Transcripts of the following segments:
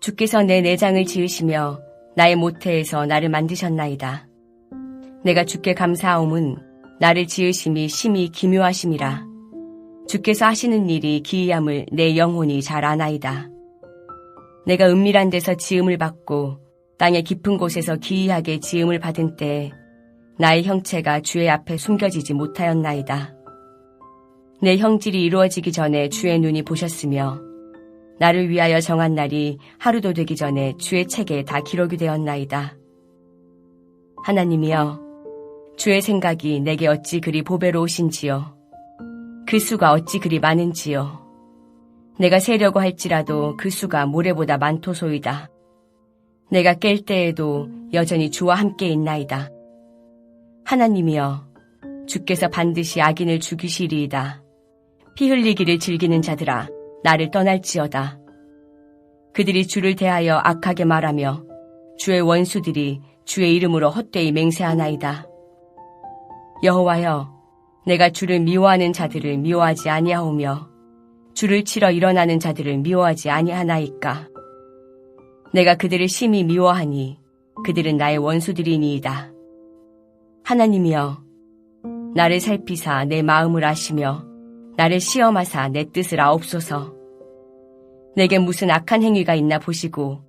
주께서 내 내장을 지으시며 나의 모태에서 나를 만드셨나이다. 내가 주께 감사하옴은 나를 지으심이 심히 기묘하심이라. 주께서 하시는 일이 기이함을 내 영혼이 잘 아나이다. 내가 은밀한 데서 지음을 받고 땅의 깊은 곳에서 기이하게 지음을 받은 때에 나의 형체가 주의 앞에 숨겨지지 못하였나이다. 내 형질이 이루어지기 전에 주의 눈이 보셨으며 나를 위하여 정한 날이 하루도 되기 전에 주의 책에 다 기록이 되었나이다. 하나님이여, 주의 생각이 내게 어찌 그리 보배로우신지요. 그 수가 어찌 그리 많은지요. 내가 세려고 할지라도 그 수가 모래보다 많도소이다. 내가 깰 때에도 여전히 주와 함께 있나이다. 하나님이여, 주께서 반드시 악인을 죽이시리이다. 피 흘리기를 즐기는 자들아, 나를 떠날지어다. 그들이 주를 대하여 악하게 말하며 주의 원수들이 주의 이름으로 헛되이 맹세하나이다. 여호와여, 내가 주를 미워하는 자들을 미워하지 아니하오며 주를 치러 일어나는 자들을 미워하지 아니하나이까. 내가 그들을 심히 미워하니 그들은 나의 원수들이니이다. 하나님이여, 나를 살피사 내 마음을 아시며 나를 시험하사 내 뜻을 아옵소서. 내게 무슨 악한 행위가 있나 보시고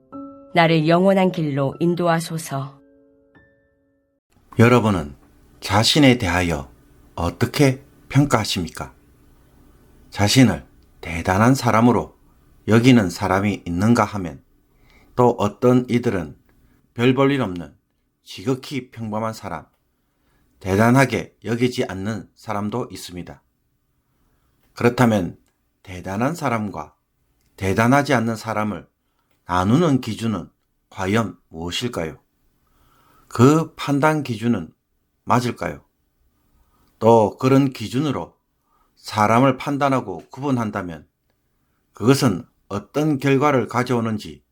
나를 영원한 길로 인도하소서. 여러분은 자신에 대하여 어떻게 평가하십니까? 자신을 대단한 사람으로 여기는 사람이 있는가 하면 또 어떤 이들은 별 볼 일 없는 지극히 평범한 사람, 대단하게 여기지 않는 사람도 있습니다. 그렇다면 대단한 사람과 대단하지 않는 사람을 나누는 기준은 과연 무엇일까요? 그 판단 기준은 맞을까요? 또 그런 기준으로 사람을 판단하고 구분한다면 그것은 어떤 결과를 가져오는지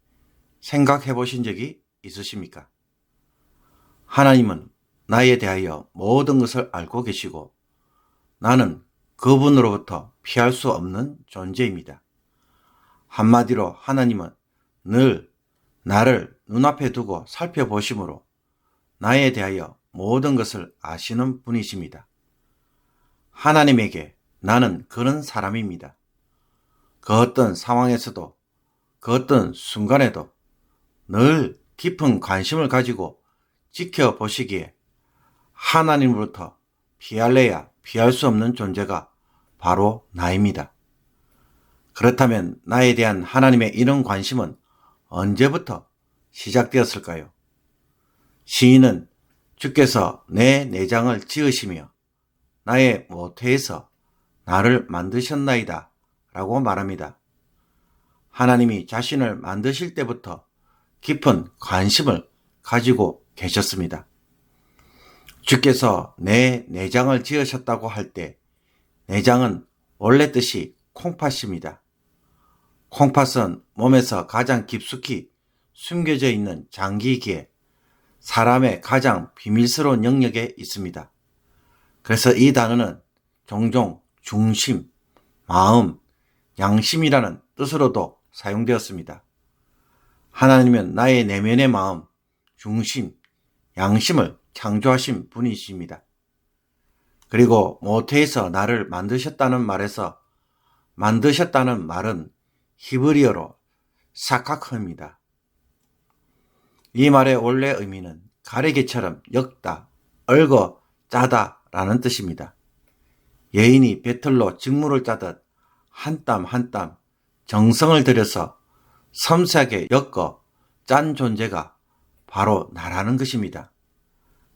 생각해 보신 적이 있으십니까? 하나님은 나에 대하여 모든 것을 알고 계시고 나는 그분으로부터 피할 수 없는 존재입니다. 한마디로 하나님은 늘 나를 눈앞에 두고 살펴보심으로 나에 대하여 모든 것을 아시는 분이십니다. 하나님에게 나는 그런 사람입니다. 그 어떤 상황에서도 그 어떤 순간에도 늘 깊은 관심을 가지고 지켜보시기에 하나님으로부터 피할래야 피할 수 없는 존재가 바로 나입니다. 그렇다면 나에 대한 하나님의 이런 관심은 언제부터 시작되었을까요? 시인은 주께서 내 내장을 지으시며 나의 모태에서 나를 만드셨나이다 라고 말합니다. 하나님이 자신을 만드실 때부터 깊은 관심을 가지고 계셨습니다. 주께서 내 내장을 지으셨다고 할 때 내장은 원래 뜻이 콩팥입니다. 콩팥은 몸에서 가장 깊숙이 숨겨져 있는 장기이기에 사람의 가장 비밀스러운 영역에 있습니다. 그래서 이 단어는 종종 중심, 마음, 양심이라는 뜻으로도 사용되었습니다. 하나님은 나의 내면의 마음, 중심, 양심을 창조하신 분이십니다. 그리고 모태에서 나를 만드셨다는 말에서 만드셨다는 말은 히브리어로 사카크입니다. 이 말의 원래 의미는 가래개처럼 엮다, 얽어 짜다 라는 뜻입니다. 여인이 배틀로 직물을 짜듯 한 땀 한 땀 정성을 들여서 섬세하게 엮어 짠 존재가 바로 나라는 것입니다.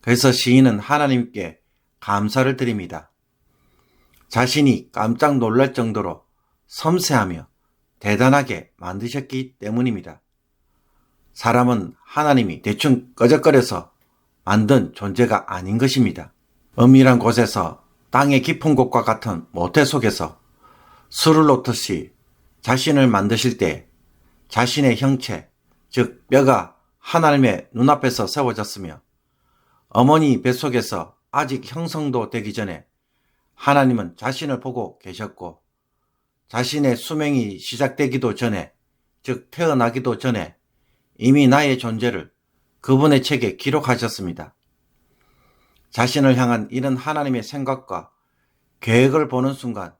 그래서 시인은 하나님께 감사를 드립니다. 자신이 깜짝 놀랄 정도로 섬세하며 대단하게 만드셨기 때문입니다. 사람은 하나님이 대충 끄적거려서 만든 존재가 아닌 것입니다. 은밀한 곳에서 땅의 깊은 곳과 같은 모태 속에서 술을 놓듯이 자신을 만드실 때 자신의 형체, 즉 뼈가 하나님의 눈앞에서 세워졌으며 어머니 뱃속에서 아직 형성도 되기 전에 하나님은 자신을 보고 계셨고 자신의 수명이 시작되기도 전에, 즉 태어나기도 전에 이미 나의 존재를 그분의 책에 기록하셨습니다. 자신을 향한 이런 하나님의 생각과 계획을 보는 순간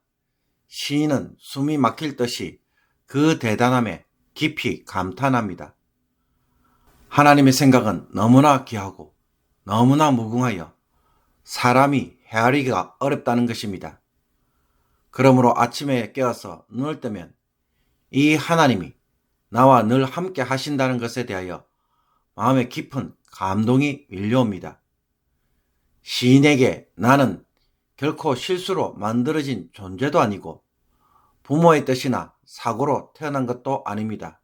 시인은 숨이 막힐 듯이 그 대단함에 깊이 감탄합니다. 하나님의 생각은 너무나 귀하고 너무나 무궁하여 사람이 헤아리기가 어렵다는 것입니다. 그러므로 아침에 깨어서 눈을 뜨면 이 하나님이 나와 늘 함께 하신다는 것에 대하여 마음에 깊은 감동이 밀려옵니다. 시인에게 나는 결코 실수로 만들어진 존재도 아니고 부모의 뜻이나 사고로 태어난 것도 아닙니다.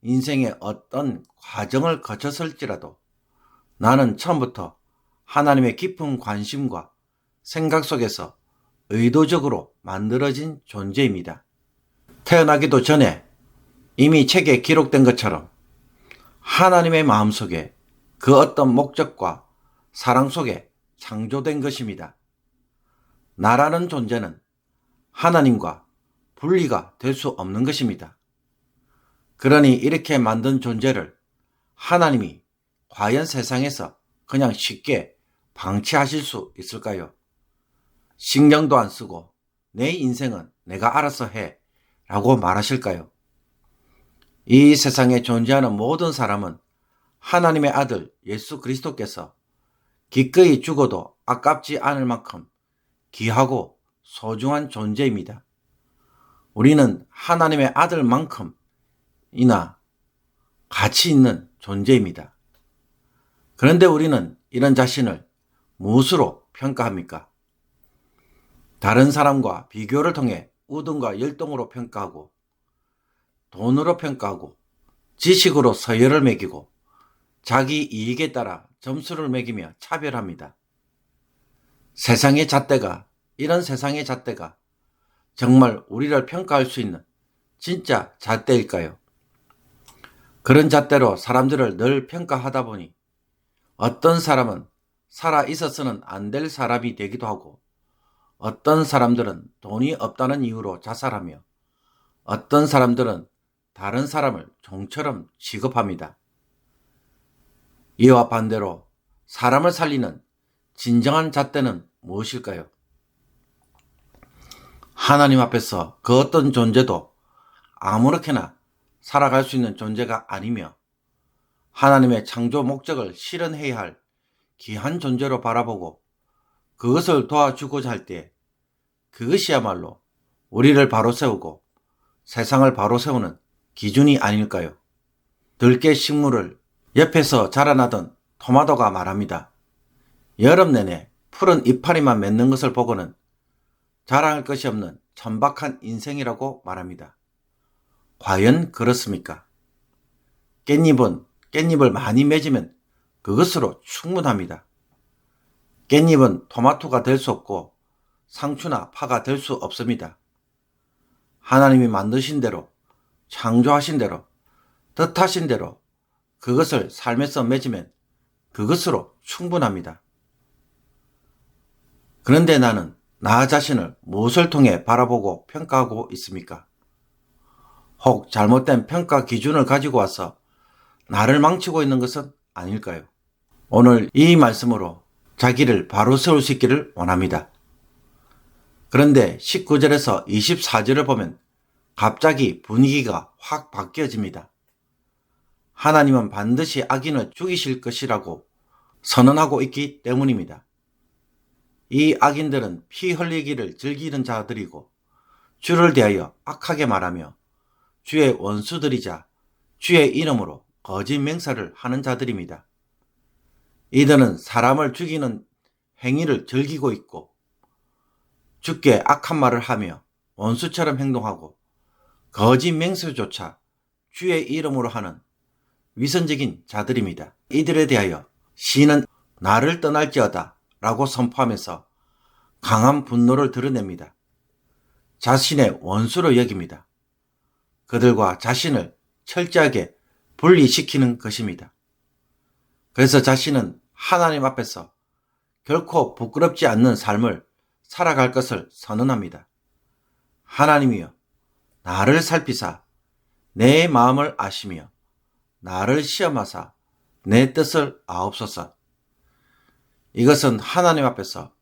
인생의 어떤 과정을 거쳤을지라도 나는 처음부터 하나님의 깊은 관심과 생각 속에서 의도적으로 만들어진 존재입니다. 태어나기도 전에 이미 책에 기록된 것처럼 하나님의 마음속에 그 어떤 목적과 사랑 속에 창조된 것입니다. 나라는 존재는 하나님과 분리가 될 수 없는 것입니다. 그러니 이렇게 만든 존재를 하나님이 과연 세상에서 그냥 쉽게 방치하실 수 있을까요? 신경도 안 쓰고 내 인생은 내가 알아서 해 라고 말하실까요? 이 세상에 존재하는 모든 사람은 하나님의 아들 예수 그리스도께서 기꺼이 죽어도 아깝지 않을 만큼 귀하고 소중한 존재입니다. 우리는 하나님의 아들만큼이나 가치 있는 존재입니다. 그런데 우리는 이런 자신을 무엇으로 평가합니까? 다른 사람과 비교를 통해 우등과 열등으로 평가하고 돈으로 평가하고 지식으로 서열을 매기고 자기 이익에 따라 점수를 매기며 차별합니다. 이런 세상의 잣대가 정말 우리를 평가할 수 있는 진짜 잣대일까요? 그런 잣대로 사람들을 늘 평가하다 보니 어떤 사람은 살아 있어서는 안 될 사람이 되기도 하고 어떤 사람들은 돈이 없다는 이유로 자살하며 어떤 사람들은 다른 사람을 종처럼 취급합니다. 이와 반대로 사람을 살리는 진정한 잣대는 무엇일까요? 하나님 앞에서 그 어떤 존재도 아무렇게나 살아갈 수 있는 존재가 아니며 하나님의 창조 목적을 실현해야 할 귀한 존재로 바라보고 그것을 도와주고자 할 때 그것이야말로 우리를 바로 세우고 세상을 바로 세우는 기준이 아닐까요? 들깨 식물을 옆에서 자라나던 토마토가 말합니다. 여름 내내 푸른 이파리만 맺는 것을 보고는 자랑할 것이 없는 천박한 인생이라고 말합니다. 과연 그렇습니까? 깻잎을 많이 맺으면 그것으로 충분합니다. 깻잎은 토마토가 될 수 없고 상추나 파가 될 수 없습니다. 하나님이 만드신 대로, 창조하신 대로, 뜻하신 대로 그것을 삶에서 맺으면 그것으로 충분합니다. 그런데 나는 나 자신을 무엇을 통해 바라보고 평가하고 있습니까? 혹 잘못된 평가 기준을 가지고 와서 나를 망치고 있는 것은 아닐까요? 오늘 이 말씀으로 자기를 바로 세울 수 있기를 원합니다. 그런데 19절에서 24절을 보면 갑자기 분위기가 확 바뀌어집니다. 하나님은 반드시 악인을 죽이실 것이라고 선언하고 있기 때문입니다. 이 악인들은 피 흘리기를 즐기는 자들이고 주를 대하여 악하게 말하며 주의 원수들이자 주의 이름으로 거짓 맹세를 하는 자들입니다. 이들은 사람을 죽이는 행위를 즐기고 있고 주께 악한 말을 하며 원수처럼 행동하고 거짓 맹세조차 주의 이름으로 하는 위선적인 자들입니다. 이들에 대하여 시인은 나를 떠날지어다 라고 선포하면서 강한 분노를 드러냅니다. 자신의 원수로 여깁니다. 그들과 자신을 철저하게 분리시키는 것입니다. 그래서 자신은 하나님 앞에서 결코 부끄럽지 않는 삶을 살아갈 것을 선언합니다. 하나님이여, 나를 살피사 내 마음을 아시며 나를 시험하사 내 뜻을 아옵소서. 이것은 하나님 앞에서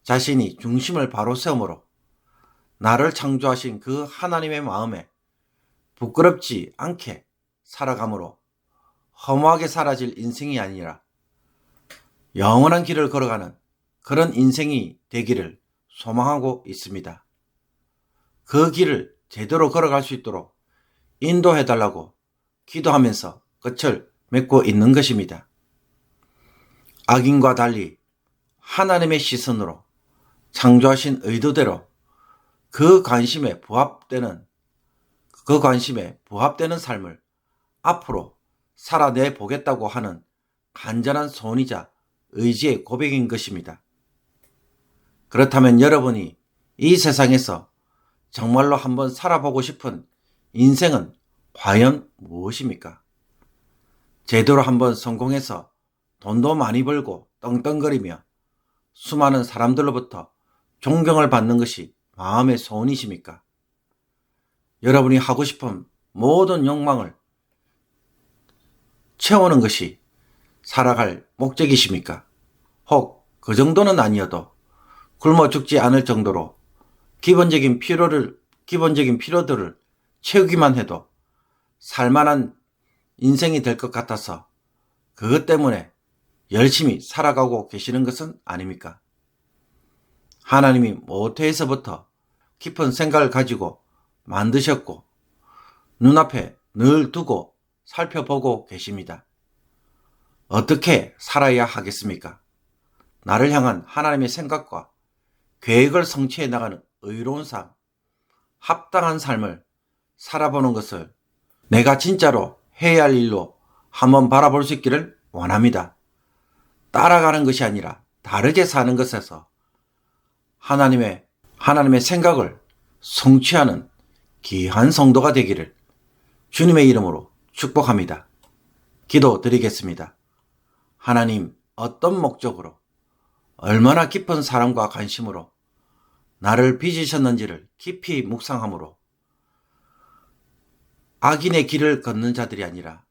자신이 중심을 바로 세우므로 나를 창조하신 그 하나님의 마음에 부끄럽지 않게 살아가므로 허무하게 사라질 인생이 아니라 영원한 길을 걸어가는 그런 인생이 되기를 소망하고 있습니다. 그 길을 제대로 걸어갈 수 있도록 인도해달라고 기도하면서 끝을 맺고 있는 것입니다. 악인과 달리 하나님의 시선으로 창조하신 의도대로 그 관심에 부합되는 삶을 앞으로 살아내 보겠다고 하는 간절한 소원이자 의지의 고백인 것입니다. 그렇다면 여러분이 이 세상에서 정말로 한번 살아보고 싶은 인생은 과연 무엇입니까? 제대로 한번 성공해서 돈도 많이 벌고 떵떵거리며 수많은 사람들로부터 존경을 받는 것이 마음의 소원이십니까? 여러분이 하고 싶은 모든 욕망을 채우는 것이 살아갈 목적이십니까? 혹 그 정도는 아니어도 굶어 죽지 않을 정도로 기본적인 필요들을 채우기만 해도 살만한 인생이 될 것 같아서 그것 때문에 열심히 살아가고 계시는 것은 아닙니까? 하나님이 모태에서부터 깊은 생각을 가지고 만드셨고 눈앞에 늘 두고 살펴보고 계십니다. 어떻게 살아야 하겠습니까? 나를 향한 하나님의 생각과 계획을 성취해 나가는 의로운 삶, 합당한 삶을 살아보는 것을 내가 진짜로 해야 할 일로 한번 바라볼 수 있기를 원합니다. 따라가는 것이 아니라 다르게 사는 것에서 하나님의 생각을 성취하는 귀한 성도가 되기를 주님의 이름으로 축복합니다. 기도드리겠습니다. 하나님, 어떤 목적으로 얼마나 깊은 사랑과 관심으로 나를 빚으셨는지를 깊이 묵상함으로 악인의 길을 걷는 자들이 아니라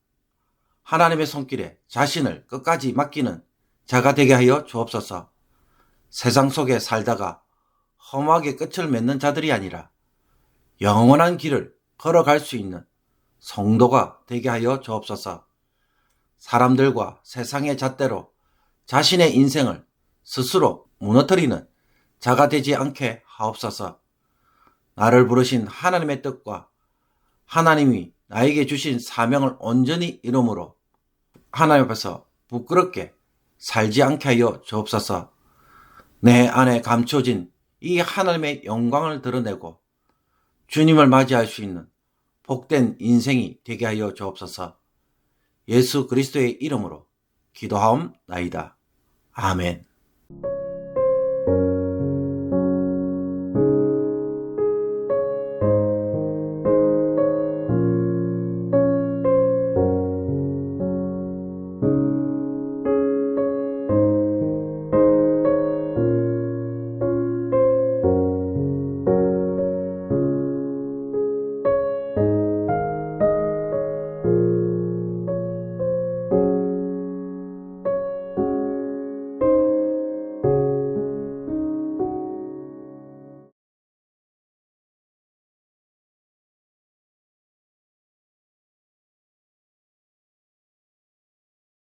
하나님의 손길에 자신을 끝까지 맡기는 자가 되게 하여 주옵소서. 세상 속에 살다가 험하게 끝을 맺는 자들이 아니라 영원한 길을 걸어갈 수 있는 성도가 되게 하여 주옵소서. 사람들과 세상의 잣대로 자신의 인생을 스스로 무너뜨리는 자가 되지 않게 하옵소서. 나를 부르신 하나님의 뜻과 하나님이 나에게 주신 사명을 온전히 이루므로 하나님 앞에서 부끄럽게 살지 않게 하여 주옵소서. 내 안에 감춰진 이 하나님의 영광을 드러내고 주님을 맞이할 수 있는 복된 인생이 되게 하여 주옵소서. 예수 그리스도의 이름으로 기도하옵나이다. 아멘.